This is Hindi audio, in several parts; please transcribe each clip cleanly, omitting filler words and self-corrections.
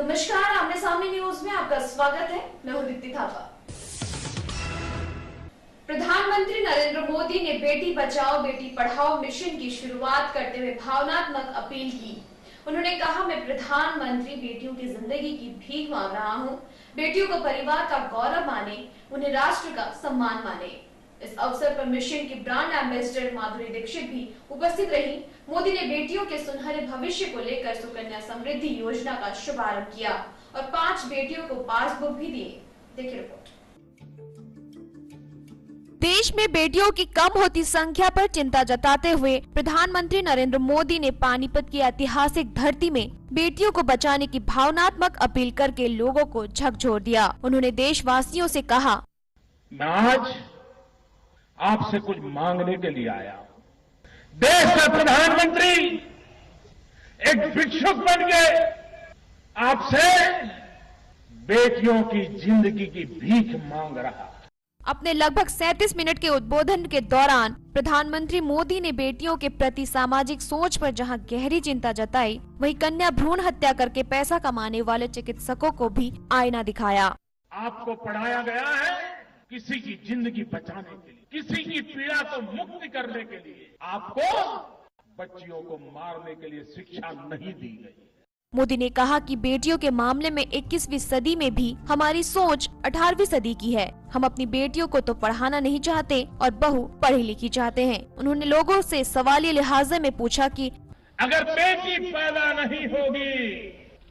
नमस्कार, आमने सामने न्यूज में आपका स्वागत है। मैं हूं दीप्ति थापा। प्रधानमंत्री नरेंद्र मोदी ने बेटी बचाओ बेटी पढ़ाओ मिशन की शुरुआत करते हुए भावनात्मक अपील की। उन्होंने कहा, मैं प्रधानमंत्री बेटियों की जिंदगी की भीख मांग रहा हूं। बेटियों को परिवार का गौरव माने, उन्हें राष्ट्र का सम्मान माने। इस अवसर पर मिशन की ब्रांड एम्बेसडर माधुरी दीक्षित भी उपस्थित रही। मोदी ने बेटियों के सुनहरे भविष्य को लेकर सुकन्या समृद्धि योजना का शुभारंभ किया और 5 बेटियों को पासबुक भी दिए। देखिए रिपोर्ट। देश में बेटियों की कम होती संख्या पर चिंता जताते हुए प्रधानमंत्री नरेंद्र मोदी ने पानीपत की ऐतिहासिक धरती में बेटियों को बचाने की भावनात्मक अपील करके लोगों को झकझोर दिया। उन्होंने देशवासियों से कहा, मैं आज आपसे कुछ मांगने के लिए आया हूं। देश का प्रधानमंत्री एक भिक्षुक बन के आपसे बेटियों की जिंदगी की भीख मांग रहा। अपने लगभग 37 मिनट के उद्बोधन के दौरान प्रधानमंत्री मोदी ने बेटियों के प्रति सामाजिक सोच पर जहां गहरी चिंता जताई, वहीं कन्या भ्रूण हत्या करके पैसा कमाने वाले चिकित्सकों को भी आईना दिखाया। आपको पढ़ाया गया है किसी की जिंदगी बचाने के लिए, किसी की पीड़ा को मुक्त करने के लिए। आपको बच्चियों को मारने के लिए शिक्षा नहीं दी गई। मोदी ने कहा कि बेटियों के मामले में 21वीं सदी में भी हमारी सोच 18वीं सदी की है। हम अपनी बेटियों को तो पढ़ाना नहीं चाहते और बहू पढ़ी लिखी चाहते हैं। उन्होंने लोगों से सवालिया लिहाजे में पूछा कि अगर बेटी पैदा नहीं होगी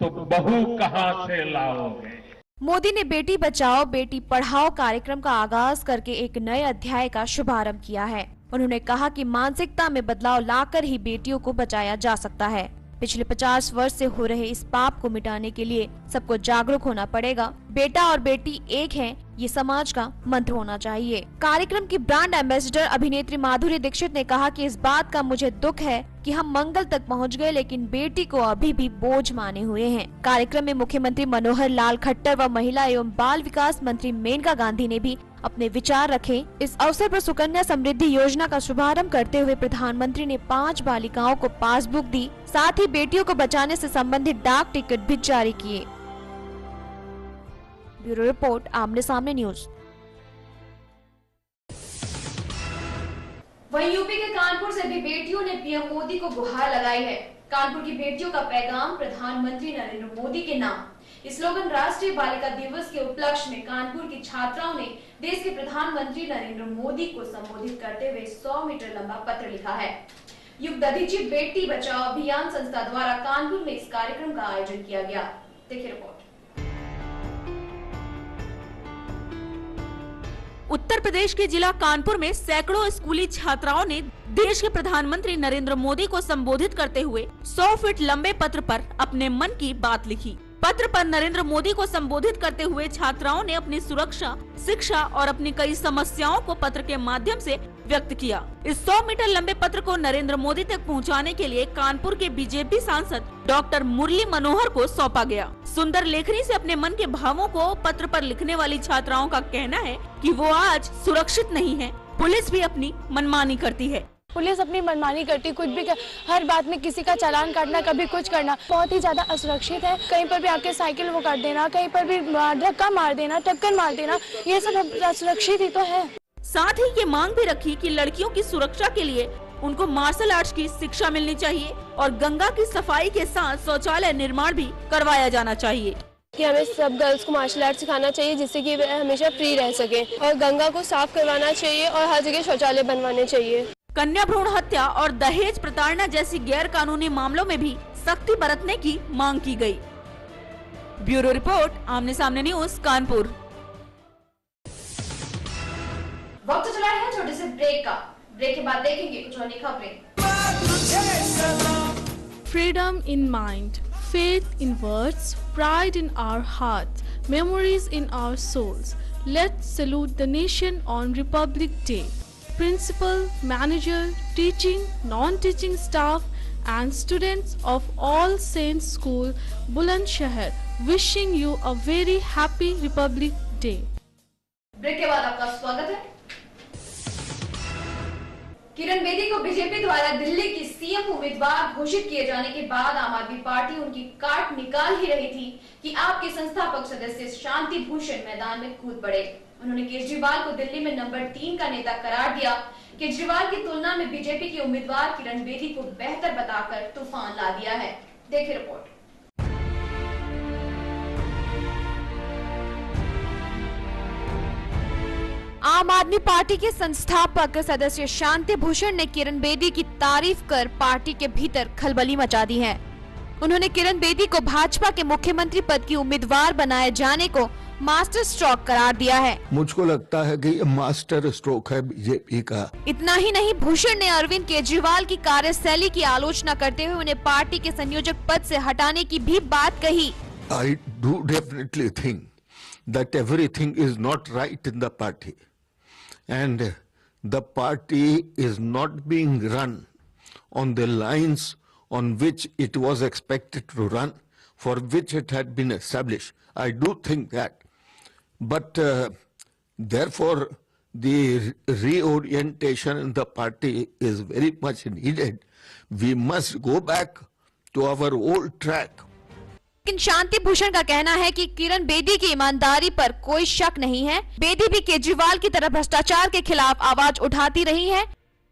तो बहू कहां से लाओगे। मोदी ने बेटी बचाओ बेटी पढ़ाओ कार्यक्रम का आगाज करके एक नए अध्याय का शुभारंभ किया है। उन्होंने कहा कि मानसिकता में बदलाव लाकर ही बेटियों को बचाया जा सकता है। पिछले 50 वर्ष से हो रहे इस पाप को मिटाने के लिए सबको जागरूक होना पड़ेगा। बेटा और बेटी एक हैं, ये समाज का मंत्र होना चाहिए। कार्यक्रम की ब्रांड एम्बेसडर अभिनेत्री माधुरी दीक्षित ने कहा कि इस बात का मुझे दुख है कि हम मंगल तक पहुंच गए लेकिन बेटी को अभी भी बोझ माने हुए हैं। कार्यक्रम में मुख्यमंत्री मनोहर लाल खट्टर व महिला एवं बाल विकास मंत्री मेनका गांधी ने भी अपने विचार रखे। इस अवसर पर सुकन्या समृद्धि योजना का शुभारंभ करते हुए प्रधानमंत्री ने 5 बालिकाओं को पासबुक दी, साथ ही बेटियों को बचाने से संबंधित डाक टिकट भी जारी किए। ब्यूरो रिपोर्ट, आमने सामने न्यूज। वहीं यूपी के कानपुर से भी बेटियों ने पीएम मोदी को गुहार लगाई है। कानपुर की बेटियों का पैगाम प्रधानमंत्री नरेंद्र मोदी के नाम। स्लोगन राष्ट्रीय बालिका दिवस के उपलक्ष्य में कानपुर की छात्राओं ने देश के प्रधानमंत्री नरेंद्र मोदी को संबोधित करते हुए 100 मीटर लंबा पत्र लिखा है। युग दधीचि बेटी बचाओ अभियान संस्था द्वारा कानपुर में इस कार्यक्रम का आयोजन किया गया। देखिए रिपोर्ट। उत्तर प्रदेश के जिला कानपुर में सैकड़ों स्कूली छात्राओं ने देश के प्रधानमंत्री नरेंद्र मोदी को संबोधित करते हुए 100 फीट लंबे पत्र पर अपने मन की बात लिखी। पत्र पर नरेंद्र मोदी को संबोधित करते हुए छात्राओं ने अपनी सुरक्षा, शिक्षा और अपनी कई समस्याओं को पत्र के माध्यम से व्यक्त किया। इस 100 मीटर लंबे पत्र को नरेंद्र मोदी तक पहुंचाने के लिए कानपुर के बीजेपी सांसद डॉक्टर मुरली मनोहर को सौंपा गया। सुंदर लेखनी से अपने मन के भावों को पत्र पर लिखने वाली छात्राओं का कहना है कि वो आज सुरक्षित नहीं है। पुलिस भी अपनी मनमानी करती है। पुलिस अपनी मनमानी करती, कुछ भी हर बात में किसी का चालान काटना, कभी कुछ करना, बहुत ही ज्यादा असुरक्षित है। कहीं पर भी आके साइकिल वो काट देना, कहीं पर भी धक्का मार देना, टक्कर मार देना, ये सब असुरक्षित ही तो है। साथ ही ये मांग भी रखी कि लड़कियों की सुरक्षा के लिए उनको मार्शल आर्ट्स की शिक्षा मिलनी चाहिए और गंगा की सफाई के साथ शौचालय निर्माण भी करवाया जाना चाहिए। कि हमें सब गर्ल्स को मार्शल आर्ट सिखाना चाहिए जिससे कि वे हमेशा फ्री रह सके और गंगा को साफ करवाना चाहिए और हर जगह शौचालय बनवाने चाहिए। कन्या भ्रूण हत्या और दहेज प्रताड़ना जैसी गैर कानूनी मामलों में भी सख्ती बरतने की मांग की गई। ब्यूरो रिपोर्ट, आमने सामने न्यूज, कानपुर। वक्त चला है छोटे से ब्रेक का। ब्रेक के बाद देखेंगे कुछ अन्य खबरें। Freedom in mind, faith in words, pride in our hearts, memories in our souls. Let's salute the nation on Republic Day. Principal, manager, teaching, non-teaching staff and students of All Saints School, Bulandshahr, wishing you a very happy Republic Day. Break के बाद आपका स्वागत है। किरण बेदी को बीजेपी द्वारा दिल्ली की सीएम उम्मीदवार घोषित किए जाने के बाद आम आदमी पार्टी उनकी काट निकाल ही रही थी कि आपके संस्थापक सदस्य शांति भूषण मैदान में कूद पड़े। उन्होंने केजरीवाल को दिल्ली में नंबर 3 का नेता करार दिया। केजरीवाल की तुलना में बीजेपी की उम्मीदवार किरण बेदी को बेहतर बताकर तूफान ला दिया है। देखिए रिपोर्ट। आम आदमी पार्टी के संस्थापक सदस्य शांति भूषण ने किरण बेदी की तारीफ कर पार्टी के भीतर खलबली मचा दी है। उन्होंने किरण बेदी को भाजपा के मुख्यमंत्री पद की उम्मीदवार बनाए जाने को मास्टर स्ट्रोक करार दिया है। मुझको लगता है कि ये मास्टर स्ट्रोक है बीजेपी का। इतना ही नहीं, भूषण ने अरविंद केजरीवाल की कार्यशैली की आलोचना करते हुए उन्हें पार्टी के संयोजक पद से हटाने की भी बात कही। I do definitely think that everything is not right in the party, and the party is not being run on the lines on which it was expected to run, for which it had been established. I do think that. But therefore, the reorientation in the party is very much needed. We must go back to our old track. लेकिन शांति भूषण का कहना है कि किरण बेदी की ईमानदारी पर कोई शक नहीं है। बेदी भी केजरीवाल की तरह भ्रष्टाचार के खिलाफ आवाज उठाती रही है।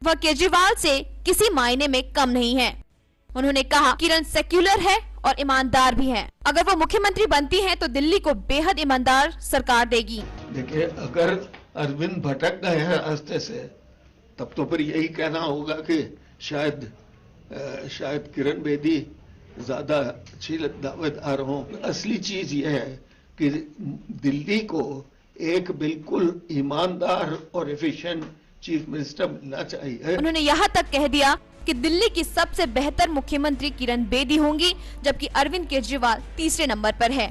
वह केजरीवाल से किसी मायने में कम नहीं है। उन्होंने कहा किरण सेक्युलर है और ईमानदार भी है। अगर वो मुख्यमंत्री बनती हैं तो दिल्ली को बेहद ईमानदार सरकार देगी। देखिए, अगर अरविंद भटक गए हैं रास्ते से, तब तो फिर यही कहना होगा कि शायद किरण बेदी ज्यादा अच्छी दावेदार हो। असली चीज यह है कि दिल्ली को एक बिल्कुल ईमानदार और एफिशिएंट चीफ मिनिस्टर मिलना चाहिए। उन्होंने यहाँ तक कह दिया कि दिल्ली की सबसे बेहतर मुख्यमंत्री किरण बेदी होंगी, जबकि अरविंद केजरीवाल तीसरे नंबर पर है।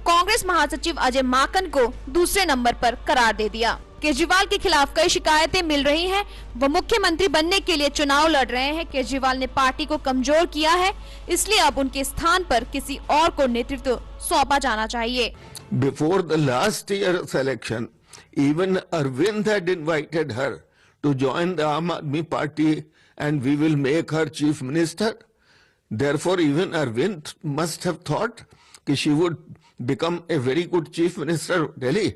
कांग्रेस महासचिव अजय माकन को दूसरे नंबर पर करार दे दिया। केजरीवाल के खिलाफ कई शिकायतें मिल रही हैं। वो मुख्यमंत्री बनने के लिए चुनाव लड़ रहे हैं। केजरीवाल ने पार्टी को कमजोर किया है, इसलिए अब उनके स्थान पर किसी और को नेतृत्व सौंपा जाना चाहिए। Before the last year's election, even Arvind had invited her to join the Aam Aadmi Party, and we will make her chief minister. Therefore, even Arvind must have thought that she would become a very good chief minister of Delhi.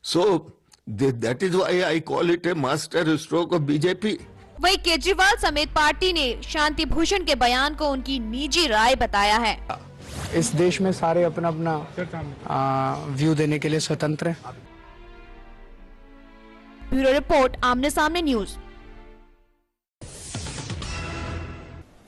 So that is why I call it a master stroke of BJP. वही केजरीवाल समेत पार्टी ने शांति भूषण के बयान को उनकी निजी राय बताया है। इस देश में सारे अपना अपना व्यू देने के लिए स्वतंत्र हैं। ब्यूरो रिपोर्ट, आमने सामने न्यूज।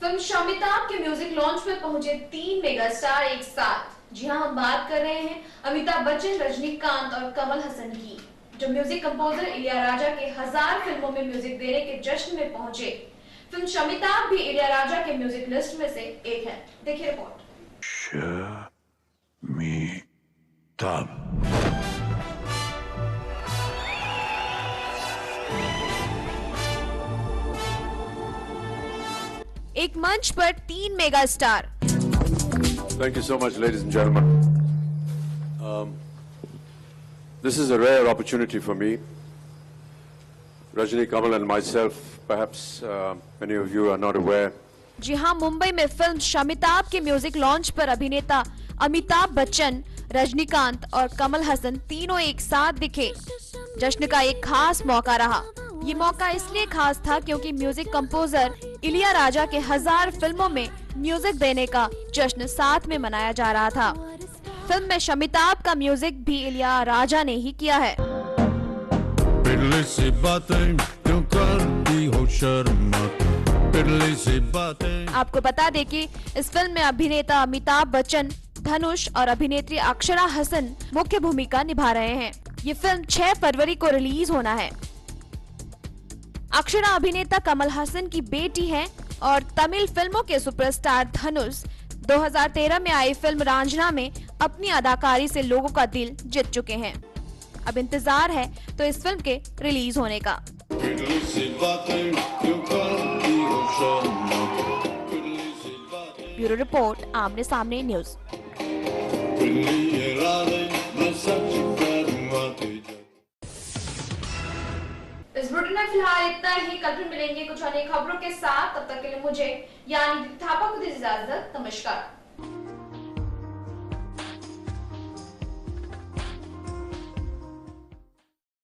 फिल्म शमिताभ के म्यूजिक लॉन्च में पहुंचे 3 मेगा स्टार एक साथ। जी हां, हम बात कर रहे हैं अमिताभ बच्चन, रजनीकांत और कमल हसन की, जो म्यूजिक कंपोजर इलियाराजा के 1000 फिल्मों में म्यूजिक देने के जश्न में पहुंचे। फिल्म शमिताभ भी इलियाराजा के म्यूजिक लिस्ट में से एक है। देखिए रिपोर्ट। एक मंच पर 3 mega star. Thank you so much, ladies and gentlemen. This is a rare opportunity for me. Rajni, Kamal and myself, perhaps many of you are not aware. जी हाँ, मुंबई में फिल्म शमिताभ के म्यूजिक लॉन्च पर अभिनेता अमिताभ बच्चन, रजनीकांत और कमल हसन तीनों एक साथ दिखे। जश्न का एक खास मौका रहा। ये मौका इसलिए खास था क्योंकि म्यूजिक कंपोजर इलियाराजा के 1000 फिल्मों में म्यूजिक देने का जश्न साथ में मनाया जा रहा था। फिल्म में शमिताभ का म्यूजिक भी इलियाराजा ने ही किया है। आपको बता दें कि इस फिल्म में अभिनेता अमिताभ बच्चन, धनुष और अभिनेत्री अक्षरा हसन मुख्य भूमिका निभा रहे हैं। ये फिल्म 6 फरवरी को रिलीज होना है। अक्षरा अभिनेता कमल हसन की बेटी है और तमिल फिल्मों के सुपरस्टार धनुष 2013 में आई फिल्म रांझना में अपनी अदाकारी से लोगों का दिल जीत चुके हैं। अब इंतजार है तो इस फिल्म के रिलीज होने का। ब्यूरो रिपोर्ट, आमने सामने न्यूज। इस बुलेटिन में फिलहाल इतना ही। कल फिर मिलेंगे कुछ अन्य खबरों के साथ। तब तक के लिए मुझे यानी थापा को दीजिए इजाजत। नमस्कार।